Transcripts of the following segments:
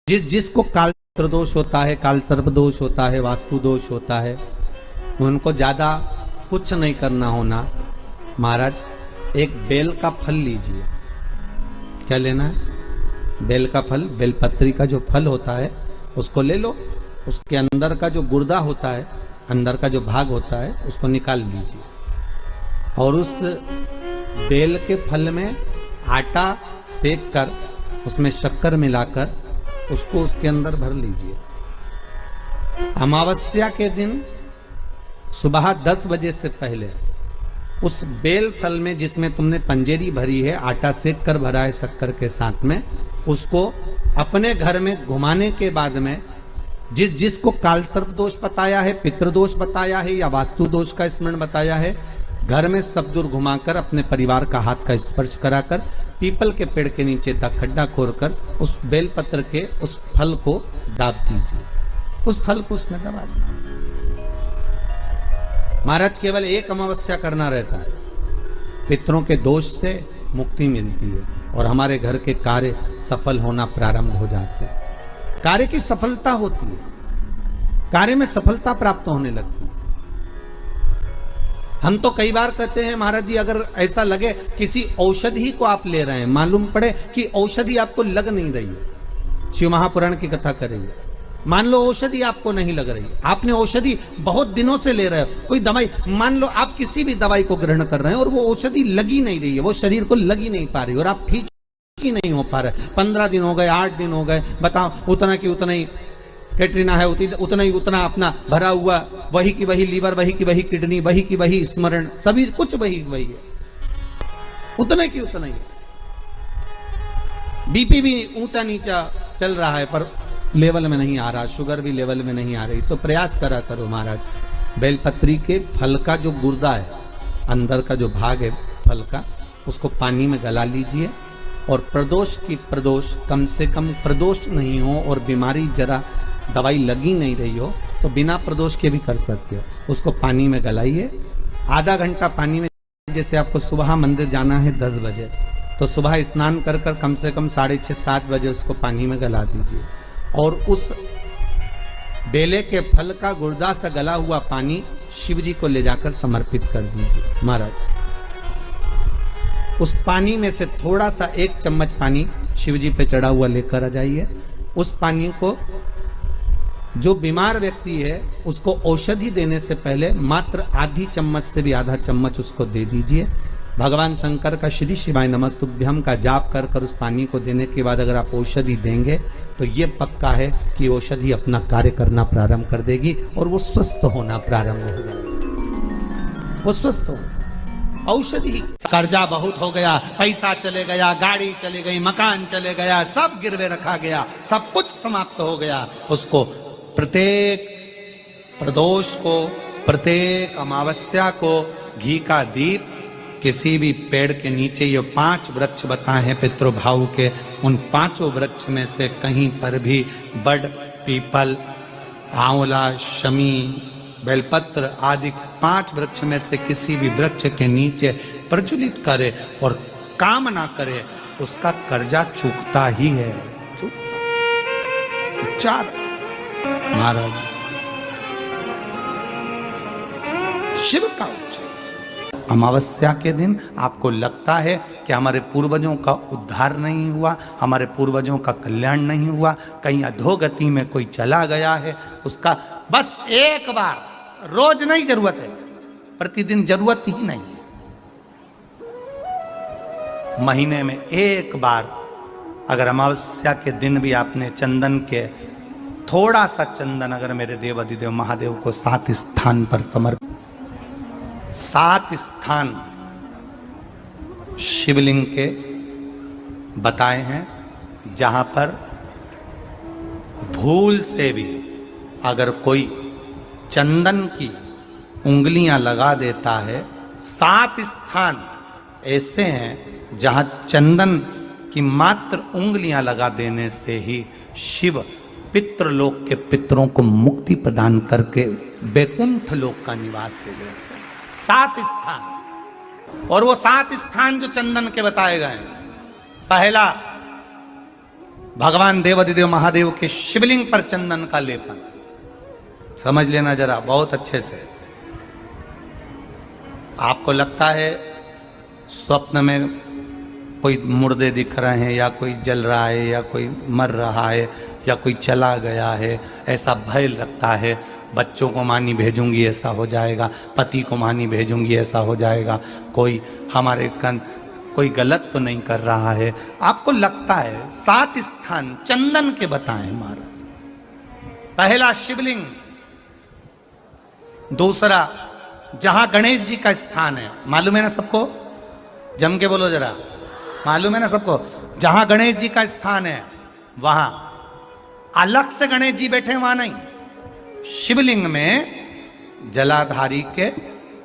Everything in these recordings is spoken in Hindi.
जिसको काल दोष होता है, काल सर्प दोष होता है, वास्तु दोष होता है, उनको ज्यादा कुछ नहीं करना होना। महाराज एक बेल का फल लीजिए। क्या लेना है? बेल का फल, बेलपत्री का जो फल होता है उसको ले लो। उसके अंदर का जो गुर्दा होता है, अंदर का जो भाग होता है, उसको निकाल लीजिए और उस बेल के फल में आटा सेक कर उसमें शक्कर मिलाकर उसको उसके अंदर भर लीजिए। अमावस्या के दिन सुबह 10 बजे से पहले उस बेल फल में जिसमें तुमने पंजेरी भरी है, आटा सेक कर भरा है शक्कर के साथ में, उसको अपने घर में घुमाने के बाद में जिसको काल सर्प दोष बताया है, पितृदोष बताया है या वास्तु दोष का स्मरण बताया है, घर में सब दूर घुमाकर अपने परिवार का हाथ का स्पर्श कराकर पीपल के पेड़ के नीचे तक खड्डा खोदकर उस बेलपत्र के उस फल को दाब दीजिए। उस फल को उसमें दबा दीजिए। महाराज केवल एक अमावस्या करना रहता है, पितरों के दोष से मुक्ति मिलती है और हमारे घर के कार्य सफल होना प्रारंभ हो जाते हैं। कार्य की सफलता होती है, कार्य में सफलता प्राप्त होने लगती है। हम तो कई बार कहते हैं महाराज जी, अगर ऐसा लगे किसी औषधि को आप ले रहे हैं, मालूम पड़े कि औषधि आपको लग नहीं रही है, शिव महापुराण की कथा करेंगे, मान लो औषधि आपको नहीं लग रही, आपने औषधि बहुत दिनों से ले रहे हो, कोई दवाई, मान लो आप किसी भी दवाई को ग्रहण कर रहे हैं और वो औषधि लगी नहीं रही है, वो शरीर को लगी नहीं पा रही और आप ठीक ही नहीं हो पा रहे, 15 दिन हो गए, 8 दिन हो गए, बताओ उतना की उतना ही कैटरीना है, उतना ही उतना अपना भरा हुआ, वही की वही लीवर, वही की वही किडनी, वही की वही स्मरण, सभी कुछ वही वही है, उतने की उतना ही। बीपी भी ऊंचा नीचा चल रहा है पर लेवल में नहीं आ रहा, शुगर भी लेवल में नहीं आ रही, तो प्रयास करा करो महाराज, बेलपत्री के फल का जो गुर्दा है, अंदर का जो भाग है फल का, उसको पानी में गला लीजिए और प्रदोष कम से कम प्रदोष नहीं हो और बीमारी जरा दवाई लगी नहीं रही हो तो बिना प्रदोष के भी कर सकते हो, उसको पानी में गलाइए। आधा घंटा पानी में, जैसे आपको सुबह मंदिर जाना है 10 बजे, तो सुबह स्नान कर कर कम से कम 6:30-7 बजे उसको पानी में गला दीजिए और उस बेले के फल का गुर्दा से गला हुआ पानी शिव जी को ले जाकर समर्पित कर दीजिए। महाराज उस पानी में से थोड़ा सा 1 चम्मच पानी शिव जी पे चढ़ा हुआ लेकर आ जाइए। उस पानी को जो बीमार व्यक्ति है उसको औषधि देने से पहले मात्र आधी चम्मच से भी आधा चम्मच उसको दे दीजिए। भगवान शंकर का श्री शिवाय नमस्तुभ्यम का जाप कर कर उस पानी को देने के बाद अगर आप औषधि देंगे तो ये पक्का है कि औषधि अपना कार्य करना प्रारंभ कर देगी और वो स्वस्थ होना प्रारंभ हो जाएगा। वो स्वस्थ हो, औषधि। कर्जा बहुत हो गया, पैसा चले गया, गाड़ी चली गई, मकान चले गया, सब गिरवे रखा गया, सब कुछ समाप्त हो गया, उसको प्रत्येक प्रदोष को, प्रत्येक अमावस्या को घी का दीप किसी भी पेड़ के नीचे, ये 5 वृक्ष बताए हैं पितृभाव के, उन 5 वृक्ष में से कहीं पर भी बड़, पीपल, आंवला, शमी, बेलपत्र आदि 5 वृक्ष में से किसी भी वृक्ष के नीचे प्रज्वलित करे और काम ना करे, उसका कर्जा चूकता ही है। चूकता। 4 महाराज शिव का उच्चारण। अमावस्या के दिन आपको लगता है कि हमारे पूर्वजों का उद्धार नहीं हुआ, हमारे पूर्वजों का कल्याण नहीं हुआ, कहीं अधोगति में कोई चला गया है, उसका बस एक बार, रोज नहीं जरूरत है, प्रतिदिन जरूरत ही नहीं है, महीने में एक बार अगर अमावस्या के दिन भी आपने चंदन के थोड़ा सा चंदन अगर मेरे देव अधिदेव महादेव को 7 स्थान पर समर्पित, 7 स्थान शिवलिंग के बताए हैं जहां पर भूल से भी अगर कोई चंदन की उंगलियां लगा देता है, 7 स्थान ऐसे हैं जहां चंदन की मात्र उंगलियां लगा देने से ही शिव पितृलोक के पितरों को मुक्ति प्रदान करके बैकुंठ लोक का निवास दे देते हैं। 7 स्थान, और वो 7 स्थान जो चंदन के बताए गए हैं, पहला भगवान देवाधिदेव महादेव के शिवलिंग पर चंदन का लेपन। समझ लेना जरा बहुत अच्छे से। आपको लगता है स्वप्न में कोई मुर्दे दिख रहे हैं, या कोई जल रहा है, या कोई मर रहा है, या कोई चला गया है, ऐसा भय लगता है। बच्चों को मानी भेजूंगी ऐसा हो जाएगा, पति को मानी भेजूंगी ऐसा हो जाएगा, कोई हमारे कोई गलत तो नहीं कर रहा है, आपको लगता है। 7 स्थान चंदन के बताएं महाराज। पहला शिवलिंग, दूसरा जहां गणेश जी का स्थान है, मालूम है ना सबको? जम के बोलो जरा, मालूम है ना सबको? जहां गणेश जी का स्थान है वहां अलग से गणेश जी बैठे, वहां नहीं। शिवलिंग में जलाधारी के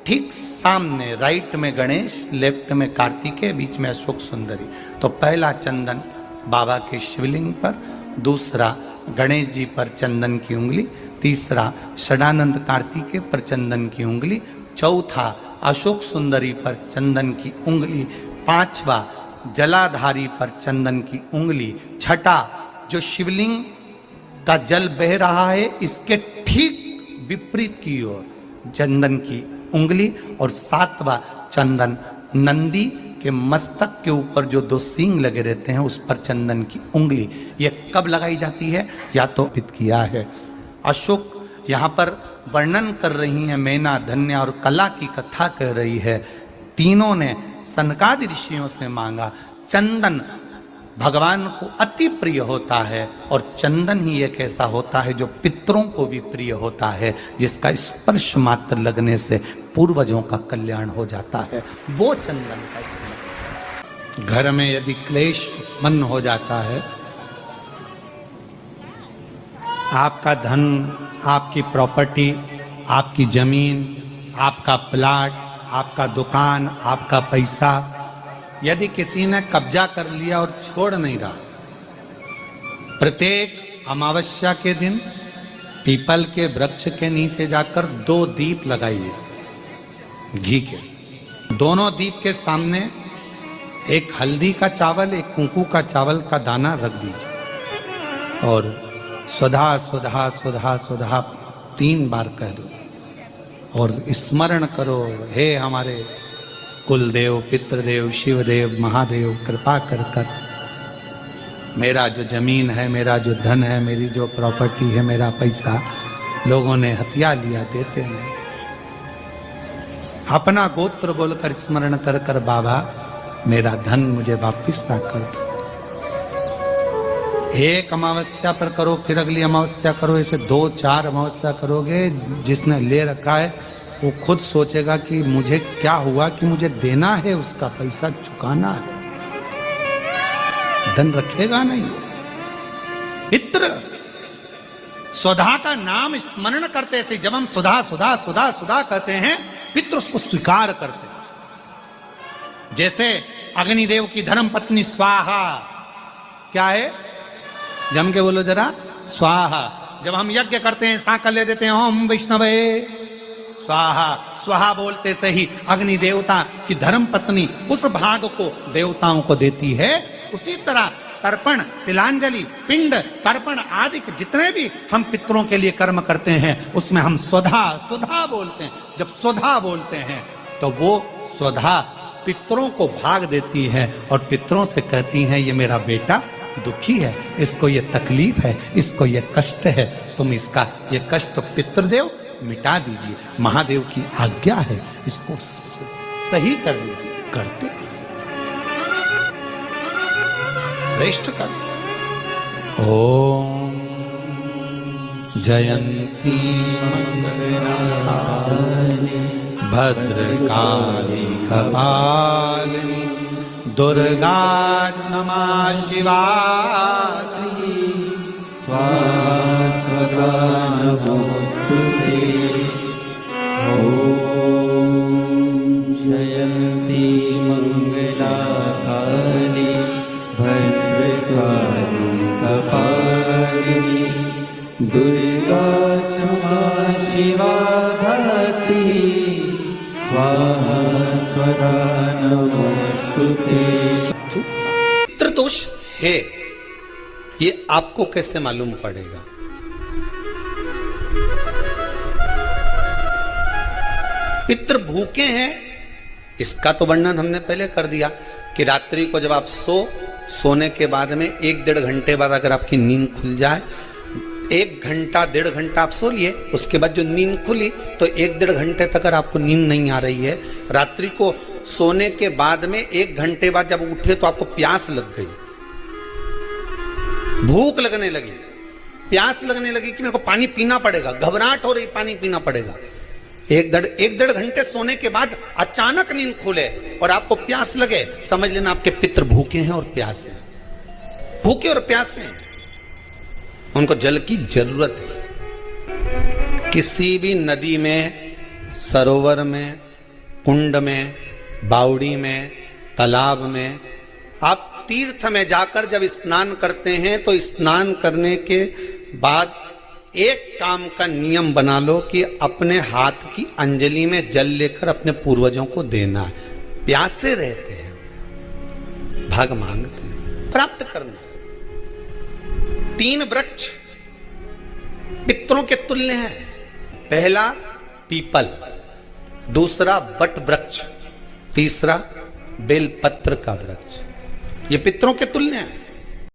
ठीक सामने राइट में गणेश, लेफ्ट में कार्तिकेय, बीच में अशोक सुंदरी। तो पहला चंदन बाबा के शिवलिंग पर, दूसरा गणेश जी पर चंदन की उंगली, तीसरा षडानंद कार्तिकेय पर चंदन की उंगली, चौथा अशोक सुंदरी पर चंदन की उंगली, पांचवा जलाधारी पर चंदन की उंगली, छठा जो शिवलिंग का जल बह रहा है इसके ठीक विपरीत की ओर चंदन की उंगली, और सातवां चंदन नंदी के मस्तक के ऊपर जो 2 सींग लगे रहते हैं उस पर चंदन की उंगली। ये कब लगाई जाती है? या तो पित किया है। अशोक यहाँ पर वर्णन कर रही हैं, मैना, धन्य और कला की कथा कह रही है। तीनों ने सनकादि ऋषियों से मांगा। चंदन भगवान को अति प्रिय होता है, और चंदन ही एक ऐसा होता है जो पितरों को भी प्रिय होता है, जिसका स्पर्श मात्र लगने से पूर्वजों का कल्याण हो जाता है। वो चंदन का स्मरण। घर में यदि क्लेश उत्पन्न हो जाता है, आपका धन, आपकी प्रॉपर्टी, आपकी जमीन, आपका प्लाट, आपका दुकान, आपका पैसा, यदि किसी ने कब्जा कर लिया और छोड़ नहीं रहा, प्रत्येक अमावस्या के दिन पीपल के वृक्ष के नीचे जाकर 2 दीप लगाइए घी के। दोनों दीप के सामने एक हल्दी का चावल, एक कुंकू का चावल का दाना रख दीजिए, और स्वधा स्वधा स्वधा स्वधा 3 बार कह दो, और स्मरण करो, हे हमारे कुलदेव, पितृदेव, शिवदेव, महादेव, कृपा कर कर मेरा जो जमीन है, मेरा जो धन है, मेरी जो प्रॉपर्टी है, मेरा पैसा लोगों ने हथिया लिया, देते नहीं। अपना गोत्र बोलकर स्मरण कर कर बाबा मेरा धन मुझे वापिस ना कर दो। एक अमावस्या पर करो, फिर अगली अमावस्या करो, ऐसे 2-4 अमावस्या करोगे। जिसने ले रखा है वो खुद सोचेगा कि मुझे क्या हुआ, कि मुझे देना है, उसका पैसा चुकाना है, धन रखेगा नहीं। पितृ स्वधा का नाम स्मरण करते से, जब हम सुधा सुधा सुधा सुधा कहते हैं, पितृ उसको स्वीकार करते हैं। जैसे अग्निदेव की धर्म पत्नी स्वाहा, क्या है? जम के बोलो जरा, स्वाहा। जब हम यज्ञ करते हैं, सांकल ले देते हैं, ओम वैष्णवे स्वाहा। स्वाहा बोलते से ही अग्नि देवता की धर्म पत्नी उस भाग को देवताओं को देती है। उसी तरह तर्पण, तिलांजलि, पिंड, तर्पण आदि जितने भी हम पितरों के लिए कर्म करते हैं, उसमें हम स्वधा स्वधा बोलते हैं। जब स्वधा बोलते हैं तो वो स्वधा पितरों को भाग देती है, और पितरों से कहती हैं, ये मेरा बेटा दुखी है, इसको ये तकलीफ है, इसको ये कष्ट है, तुम इसका ये कष्ट पितृदेव मिटा दीजिए, महादेव की आज्ञा है, इसको सही कर दीजिए। करते हैं, श्रेष्ठ करते। ओम जयंती मंगलाकारिणी भद्रकाली कपालिनी दुर्गा क्षमा शिवा स्वाहा नमोस्तुते। ओम जयंती मंगलाकाली भद्रकाली कपालिनी दुर्गा क्षमा शिवा धात्री स्वाहा स्वदा नमोस्तुते। पितृदोष है, ये आपको कैसे मालूम पड़ेगा? पितृ भूखे हैं, इसका तो वर्णन हमने पहले कर दिया कि रात्रि को जब आप सोने के बाद में 1-1.5 घंटे बाद अगर आपकी नींद खुल जाए, 1 घंटा 1.5 घंटा आप सो लिए, उसके बाद जो नींद खुली तो 1-1.5 घंटे तक अगर आपको नींद नहीं आ रही है, रात्रि को सोने के बाद में 1 घंटे बाद जब उठे तो आपको प्यास लग गई, भूख लगने लगी, प्यास लगने लगी कि मेरे को पानी पीना पड़ेगा, घबराहट हो रही, पानी पीना पड़ेगा। 1-1.5 घंटे सोने के बाद अचानक नींद खुले और आपको प्यास लगे, समझ लेना आपके पितृ भूखे हैं और प्यासे हैं, भूखे और प्यासे हैं, उनको जल की जरूरत है। किसी भी नदी में, सरोवर में, कुंड में, बावड़ी में, तालाब में, आप तीर्थ में जाकर जब स्नान करते हैं तो स्नान करने के बाद एक काम का नियम बना लो कि अपने हाथ की अंजलि में जल लेकर अपने पूर्वजों को देना है। प्यासे रहते हैं, भाग मांगते हैं, प्राप्त करना। 3 वृक्ष पितरों के तुल्य हैं। पहला पीपल, दूसरा बट वृक्ष, तीसरा बेलपत्र का वृक्ष। ये पितरों के तुल्य हैं।